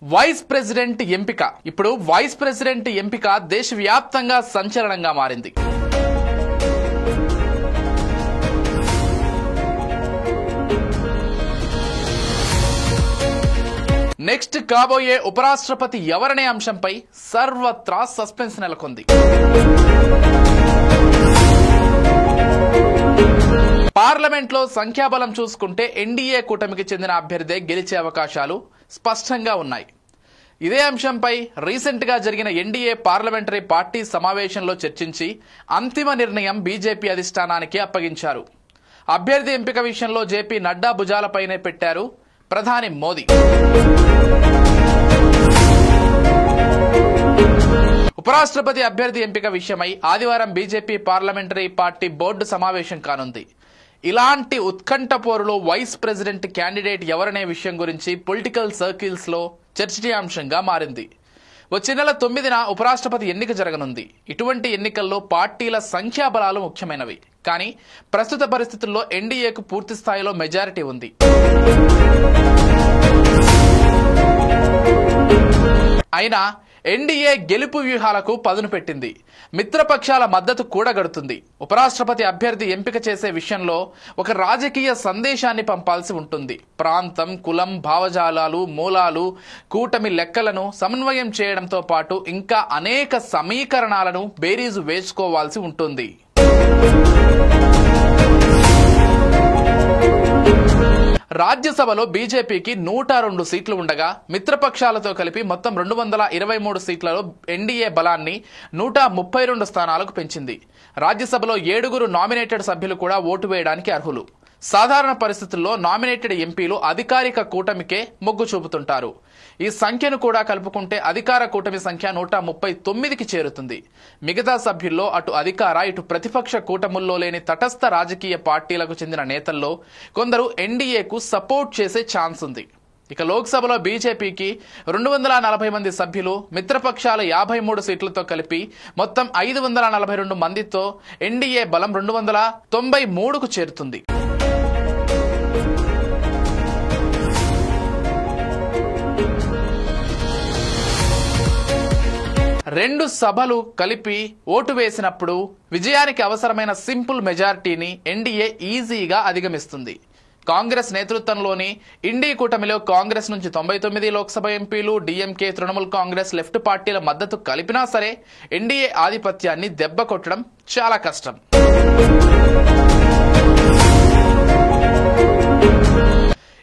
Vice president ఎంపిక. ఇప్పుడు vice president ఎంపిక దేశవ్యాప్తంగా సంచలనంగా మారింది. నెక్స్ట్ కాబోయే ఉపరాష్ట్రపతి ఎవరనే అంశంపై సర్వత్రా సస్పెన్స్ నెలకొంది. పార్లమెంట్లో సంఖ్యాబలం చూసుకుంటే ఎన్డీఏ కూటమికి చెందిన అభ్యర్థే గెలిచే అవకాశాలు స్పష్టంగా ఉన్నాయి. ఇదే అంశంపై రీసెంట్ గా జరిగిన ఎన్డీఏ పార్లమెంటరీ పార్టీ సమావేశంలో చర్చించి అంతిమ నిర్ణయం బీజేపీ అధిష్టానానికి అప్పగించారు. అభ్యర్థి ఎంపిక విషయంలో జేపీ నడ్డా భుజాలపైనే పెట్టారు ప్రధాని మోదీ. ఉపరాష్ట్రపతి అభ్యర్థి ఎంపిక విషయమై ఆదివారం బీజేపీ పార్లమెంటరీ పార్టీ బోర్డు సమావేశం కానుంది. ఇలాంటి ఉత్కంఠ పోరులో వైస్ ప్రెసిడెంట్ క్యాండిడేట్ ఎవరనే విషయం గురించి పొలిటికల్ సర్కిల్స్ లో చర్చనీయాంశంగా మారింది. వచ్చే నెల 9న ఉపరాష్ట్రపతి ఎన్నిక జరగనుంది. ఇటువంటి ఎన్నికల్లో పార్టీల సంఖ్యాబలాలు ముఖ్యమైనవి. కానీ ప్రస్తుత పరిస్థితుల్లో ఎన్డీఏకు పూర్తి స్థాయిలో మెజారిటీ ఉంది. అయినా ఎన్డీఏ గెలుపు వ్యూహాలకు పదును పెట్టింది. మిత్రపక్షాల మద్దతు కూడగడుతుంది. ఉపరాష్ట్రపతి అభ్యర్థి ఎంపిక చేసే విషయంలో ఒక రాజకీయ సందేశాన్ని పంపాల్సి ఉంటుంది. ప్రాంతం, కులం, భావజాలాలు, మూలాలు, కూటమి లెక్కలను సమన్వయం చేయడంతో పాటు ఇంకా అనేక సమీకరణాలను బేరీజు వేసుకోవాల్సి ఉంటుంది. రాజ్యసభలో బీజేపీకి 102 సీట్లు ఉండగా మిత్రపక్షాలతో కలిపి మొత్తం 223 సీట్లలో ఎన్డీఏ బలాన్ని 132 స్థానాలకు పెంచింది. రాజ్యసభలో 7 నామినేటెడ్ సభ్యులు కూడా ఓటు వేయడానికి అర్హులు. సాధారణ పరిస్థితుల్లో నామినేటెడ్ ఎంపీలు అధికారిక కూటమికే మొగ్గు చూపుతుంటారు. ఈ సంఖ్యను కూడా కలుపుకుంటే అధికార కూటమి సంఖ్య 139కి చేరుతుంది. మిగతా సభ్యుల్లో అటు అధికార ఇటు ప్రతిపక్ష కూటముల్లో లేని తటస్థ రాజకీయ పార్టీలకు చెందిన నేతల్లో కొందరు ఎన్డీఏకు సపోర్ట్ చేసే ఛాన్స్ ఉంది. ఇక లోక్సభలో బీజేపీకి 240 మంది సభ్యులు, మిత్రపక్షాల 53 సీట్లతో కలిపి మొత్తం 542 మందితో ఎన్డీఏ బలం 293కు చేరుతుంది. రెండు సభలు కలిపి ఓటు వేసినప్పుడు విజయానికి అవసరమైన సింపుల్ మెజారిటీని ఎన్డీఏ ఈజీగా అధిగమిస్తుంది. కాంగ్రెస్ నేతృత్వంలోని ఇండీ కూటమిలో కాంగ్రెస్ నుంచి 99 లోక్సభ ఎంపీలు, డీఎంకే, తృణమూల్ కాంగ్రెస్, లెఫ్ట్ పార్టీల మద్దతు కలిపినా సరే ఎన్డీఏ ఆధిపత్యాన్ని దెబ్బ కొట్టడం చాలా కష్టం.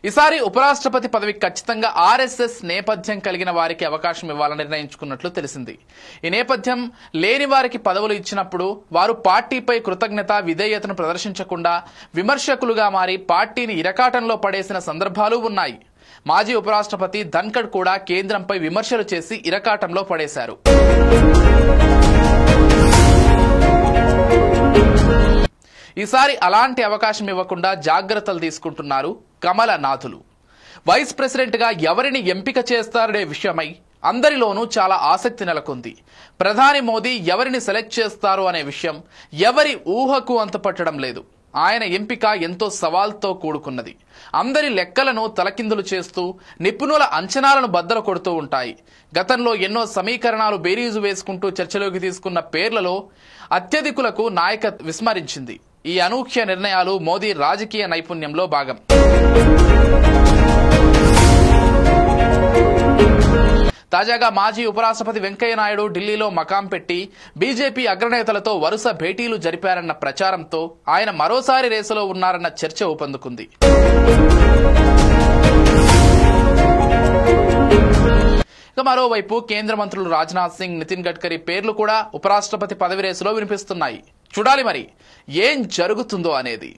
ఈసారి ఉపరాష్ట్రపతి పదవి ఖచ్చితంగా ఆర్ఎస్ఎస్ నేపథ్యం కలిగిన వారికి అవకాశం ఇవ్వాలని నిర్ణయించుకున్నట్లు తెలిసింది. ఈ నేపథ్యం లేని వారికి పదవులు ఇచ్చినప్పుడు వారు పార్టీపై కృతజ్ఞత, విధేయతను ప్రదర్శించకుండా విమర్శకులుగా మారి పార్టీని ఇరకాటంలో పడేసిన సందర్భాలు ఉన్నాయి. మాజీ ఉపరాష్ట్రపతి ధన్ఖడ్ కూడా కేంద్రంపై విమర్శలు చేసి ఇరకాటంలో పడేశారు. ఈసారి అలాంటి అవకాశం ఇవ్వకుండా జాగ్రత్తలు తీసుకుంటున్నారు కమలనాథులు. వైస్ ప్రెసిడెంట్ గా ఎవరిని ఎంపిక చేస్తారనే విషయమై అందరిలోనూ చాలా ఆసక్తి నెలకొంది. ప్రధాని మోదీ ఎవరిని సెలెక్ట్ చేస్తారు అనే విషయం ఎవరి ఊహకు అంతుపట్టడం లేదు. ఆయన ఎంపిక ఎంతో సవాల్తో కూడుకున్నది. అందరి లెక్కలను తలకిందులు చేస్తూ నిపుణుల అంచనాలను బద్దలు కొడుతూ ఉంటాయి. గతంలో ఎన్నో సమీకరణాలు బేరీజు వేసుకుంటూ చర్చలోకి తీసుకున్న పేర్లలో అత్యధికులకు నాయకత్వం విస్మరించింది. ఈ అనూహ్య నిర్ణయాలు మోదీ రాజకీయ నైపుణ్యంలో భాగం. తాజాగా మాజీ ఉపరాష్ట్రపతి వెంకయ్య నాయుడు ఢిల్లీలో మకాం పెట్టి బీజేపీ అగ్రనేతలతో వరుస భేటీలు జరిపారన్న ప్రచారంతో ఆయన మరోసారి రేసులో ఉన్నారన్న చర్చ ఊపందుకుంది. మరోవైపు కేంద్ర మంత్రులు రాజ్నాథ్ సింగ్, నితిన్ గడ్కరీ పేర్లు కూడా ఉపరాష్ట్రపతి పదవి రేసులో వినిపిస్తున్నాయి. చూడాలి మరి ఏం జరుగుతుందో అనేది.